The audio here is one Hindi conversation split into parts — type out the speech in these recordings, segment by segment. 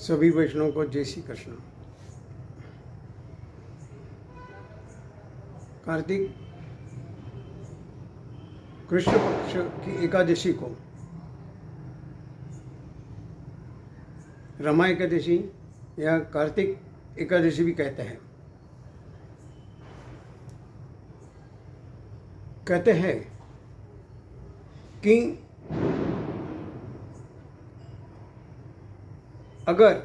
सभी वैष्णव को जय श्री कृष्ण। कार्तिक कृष्ण पक्ष की एकादशी को रमा एकादशी या कार्तिक एकादशी भी कहते हैं। कहते हैं कि अगर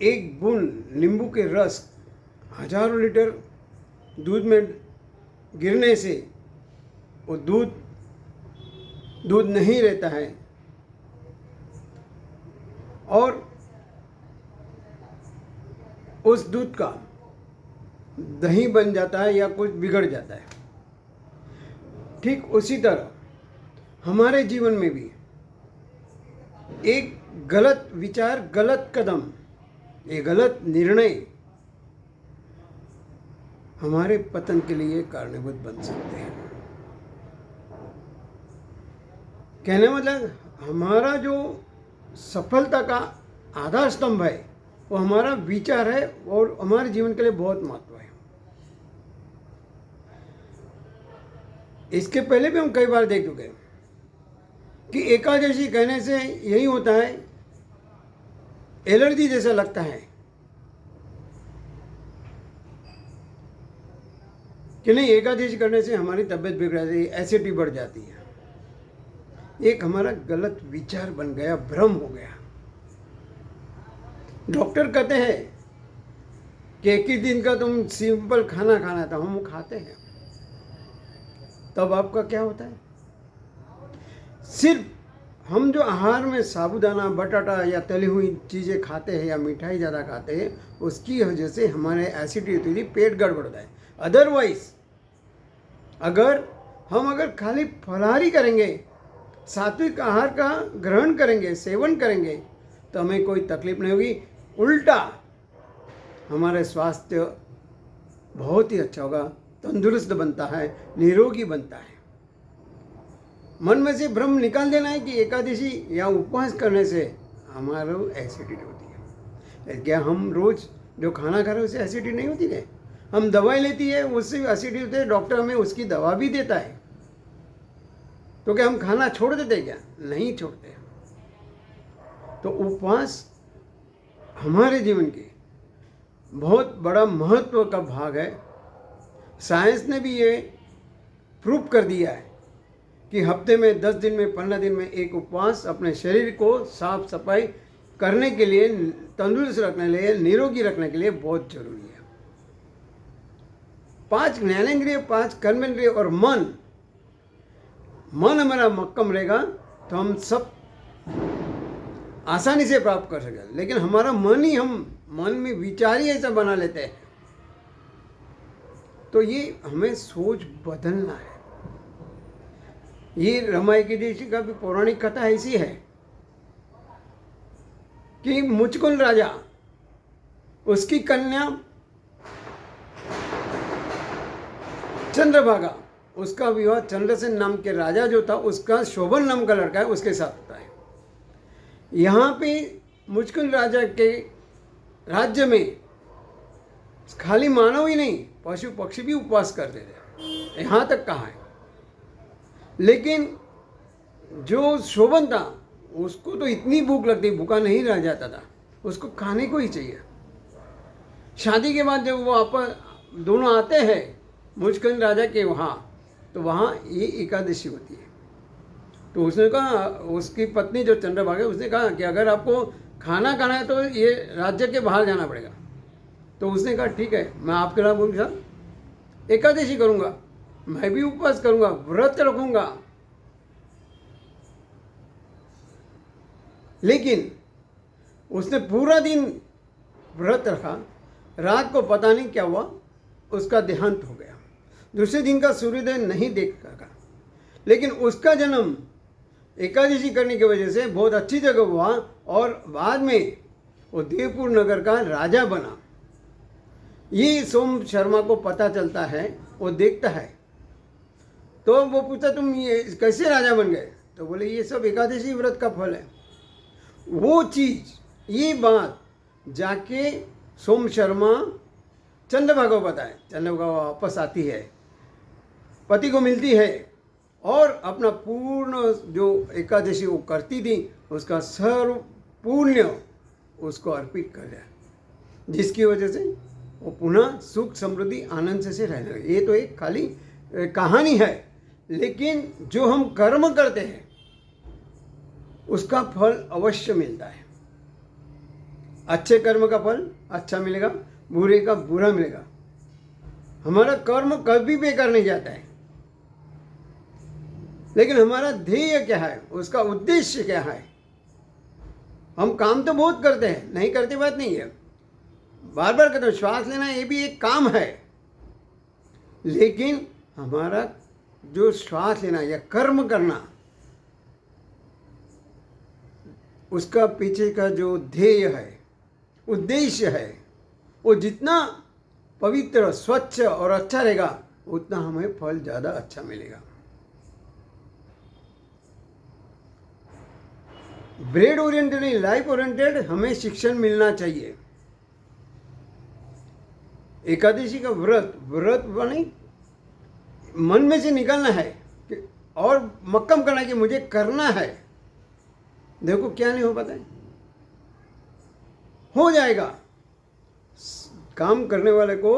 एक बूंद नींबू के रस हजारों लीटर दूध में गिरने से वो दूध नहीं रहता है और उस दूध का दही बन जाता है या कुछ बिगड़ जाता है। ठीक उसी तरह हमारे जीवन में भी एक गलत विचार, गलत कदम, ये गलत निर्णय हमारे पतन के लिए कारणीभूत बन सकते हैं। कहने मतलब हमारा जो सफलता का आधार स्तंभ है वो हमारा विचार है और हमारे जीवन के लिए बहुत महत्व है। इसके पहले भी हम कई बार देख चुके हैं कि एकादशी कहने से यही होता है, एलर्जी जैसा लगता है कि नहीं, एकादशी करने से हमारी तबीयत बिगड़ जाती है, एसिडिटी बढ़ जाती है। एक हमारा गलत विचार बन गया, भ्रम हो गया। डॉक्टर कहते हैं कि 21 दिन का तुम सिंपल खाना खाना था, हम खाते हैं, तब आपका क्या होता है? सिर्फ हम जो आहार में साबूदाना, बटाटा या तली हुई चीज़ें खाते हैं या मिठाई ज़्यादा खाते हैं, उसकी वजह से हमारे एसिडिटी होती है, पेट गड़बड़ होता है। अदरवाइज अगर खाली फलाहारी करेंगे, सात्विक आहार का ग्रहण करेंगे, सेवन करेंगे, तो हमें कोई तकलीफ नहीं होगी। उल्टा हमारा स्वास्थ्य बहुत ही अच्छा होगा, तंदुरुस्त बनता है, निरोगी बनता है। मन में से भ्रम निकाल देना है कि एकादशी या उपवास करने से हमारा एसिडिटी होती है। क्या हम रोज जो खाना खा रहे हैं उससे एसिडिटी नहीं होती है? हम दवाई लेती है उससे भी एसिडिटी होती है, डॉक्टर हमें उसकी दवा भी देता है। तो क्या हम खाना छोड़ देते? क्या नहीं छोड़ते। तो उपवास हमारे जीवन के बहुत बड़ा महत्व का भाग है। साइंस ने भी ये प्रूव कर दिया है कि हफ्ते में 10 दिन में 15 दिन में एक उपवास अपने शरीर को साफ सफाई करने के लिए, तंदुरुस्त रखने के लिए, निरोगी रखने के लिए बहुत जरूरी है। 5 ज्ञानेंद्रिय, 5 कर्मेंद्रिय और मन हमारा मक्कम रहेगा तो हम सब आसानी से प्राप्त कर सकेंगे। लेकिन हमारा मन में विचार ही ऐसा बना लेते हैं, तो ये हमें सोच बदलना है। ये रमा एकादशी का भी पौराणिक कथा ऐसी है कि मुचकुंद राजा, उसकी कन्या चंद्रभागा, उसका विवाह चंद्रसेन नाम के राजा जो था, उसका शोभन नाम का लड़का है, उसके साथ होता है। यहाँ पे मुचकुंद राजा के राज्य में खाली मानव ही नहीं, पशु पक्षी भी उपवास करते थे। यहाँ तक कहा है। लेकिन जो शोभन था उसको तो इतनी भूख लगती, भूखा नहीं रह जाता था, उसको खाने को ही चाहिए। शादी के बाद जब वो आपस दोनों आते हैं मुचकुंद राजा के वहाँ, तो वहाँ ये एकादशी होती है। तो उसने कहा, उसकी पत्नी जो चंद्रभागा, उसने कहा कि अगर आपको खाना खाना है तो ये राज्य के बाहर जाना पड़ेगा। तो उसने कहा ठीक है, मैं आपके साथ उनके साथ एकादशी करूँगा, मैं भी उपवास करूँगा, व्रत रखूँगा। लेकिन उसने पूरा दिन व्रत रखा, रात को पता नहीं क्या हुआ, उसका देहांत हो गया। दूसरे दिन का सूर्योदय नहीं देख सका। लेकिन उसका जन्म एकादशी करने की वजह से बहुत अच्छी जगह हुआ और बाद में वो देवपुर नगर का राजा बना। ये सोम शर्मा को पता चलता है, वो देखता है, तो वो पूछता तुम ये कैसे राजा बन गए? तो बोले ये सब एकादशी व्रत का फल है। वो चीज़, ये बात जाके सोम शर्मा चंद्रमा को बताए, चंद्रमा वापस आती है, पति को मिलती है और अपना पूर्ण जो एकादशी वो करती थी उसका सर्व पुण्य उसको अर्पित कर दिया, जिसकी वजह से वो पुनः सुख समृद्धि आनंद से रहने लगे। ये तो एक खाली कहानी है, लेकिन जो हम कर्म करते हैं उसका फल अवश्य मिलता है। अच्छे कर्म का फल अच्छा मिलेगा, बुरे का बुरा मिलेगा। हमारा कर्म कभी बेकार नहीं जाता है, लेकिन हमारा ध्येय क्या है, उसका उद्देश्य क्या है। हम काम तो बहुत करते हैं, नहीं करते बात नहीं है, बार बार कहते हैं श्वास लेना ये भी एक काम है, लेकिन हमारा जो श्वास लेना या कर्म करना उसका पीछे का जो ध्येय है, उद्देश्य है, वो जितना पवित्र स्वच्छ और अच्छा रहेगा उतना हमें फल ज़्यादा अच्छा मिलेगा। ब्रेड ओरिएंटेड नहीं, लाइफ ओरिएंटेड हमें शिक्षण मिलना चाहिए। एकादशी का व्रत बने मन में से निकलना है कि और मक्कम करना है कि मुझे करना है। देखो क्या नहीं हो पाता है, हो जाएगा। काम करने वाले को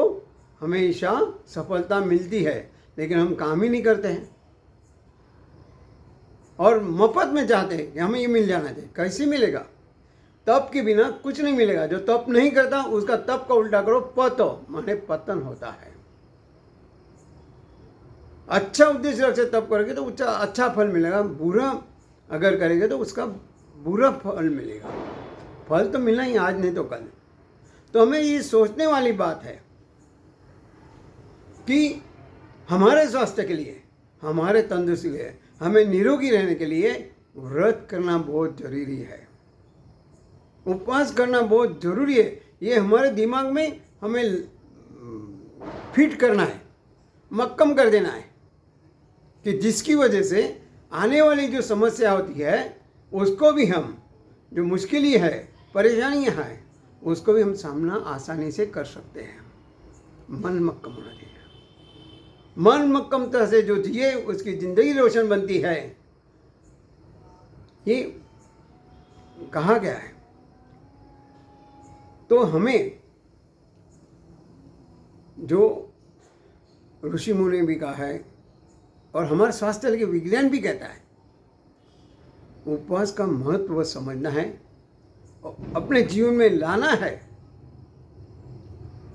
हमेशा सफलता मिलती है, लेकिन हम काम ही नहीं करते हैं और मफत में चाहते हैं कि हमें ये मिल जाना चाहिए। कैसे मिलेगा? तप के बिना कुछ नहीं मिलेगा। जो तप नहीं करता उसका तप का उल्टा करो, पतो माने पतन होता है। अच्छा उद्देश्य रख से तप करोगे तो अच्छा फल मिलेगा, बुरा अगर करेंगे तो उसका बुरा फल मिलेगा। फल तो मिलना ही आज नहीं तो कल। तो हमें ये सोचने वाली बात है कि हमारे स्वास्थ्य के लिए, हमारे तंदुरुस्ती के लिए, हमें निरोगी रहने के लिए व्रत करना बहुत जरूरी है, उपवास करना बहुत जरूरी है। ये हमारे दिमाग में हमें फिट करना है, मक्कम कर देना है कि जिसकी वजह से आने वाली जो समस्या होती है उसको भी हम, जो मुश्किलें है, परेशानियां हैं, उसको भी हम सामना आसानी से कर सकते हैं। मन मक्कम होना चाहिए। मन मक्कमता से जो जिए उसकी जिंदगी रोशन बनती है, ये कहा गया है। तो हमें जो ऋषि मुनि भी कहा है और हमारे स्वास्थ्य के विज्ञान भी कहता है, उपवास का महत्व समझना है और अपने जीवन में लाना है।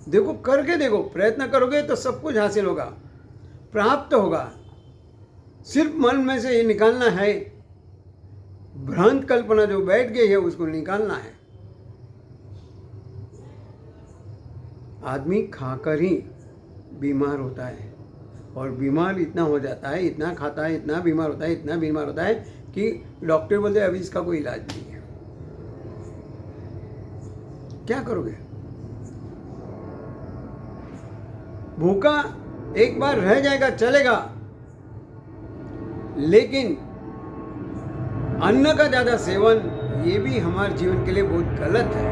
देखो करके देखो, प्रयत्न करोगे तो सब कुछ हासिल होगा, प्राप्त होगा। सिर्फ मन में से ये निकालना है, भ्रांत कल्पना जो बैठ गई है उसको निकालना है। आदमी खाकर ही बीमार होता है और बीमार इतना हो जाता है, इतना खाता है, इतना बीमार होता है, इतना बीमार होता है कि डॉक्टर बोलते हैं अभी इसका कोई इलाज नहीं है। क्या करोगे? भूखा एक बार रह जाएगा चलेगा, लेकिन अन्न का ज्यादा सेवन ये भी हमारे जीवन के लिए बहुत गलत है।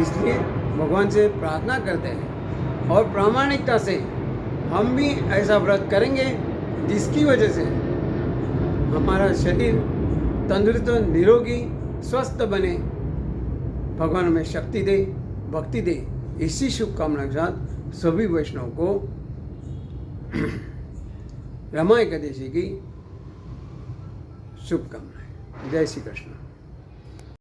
इसलिए भगवान से प्रार्थना करते हैं और प्रामाणिकता से हम भी ऐसा व्रत करेंगे जिसकी वजह से हमारा शरीर तंदुरुस्त, निरोगी, स्वस्थ बने, भगवान हमें शक्ति दे, भक्ति दे। इसी शुभकामना के साथ सभी वैष्णव को रमा एकादशी की शुभकामनाएं। जय श्री कृष्ण।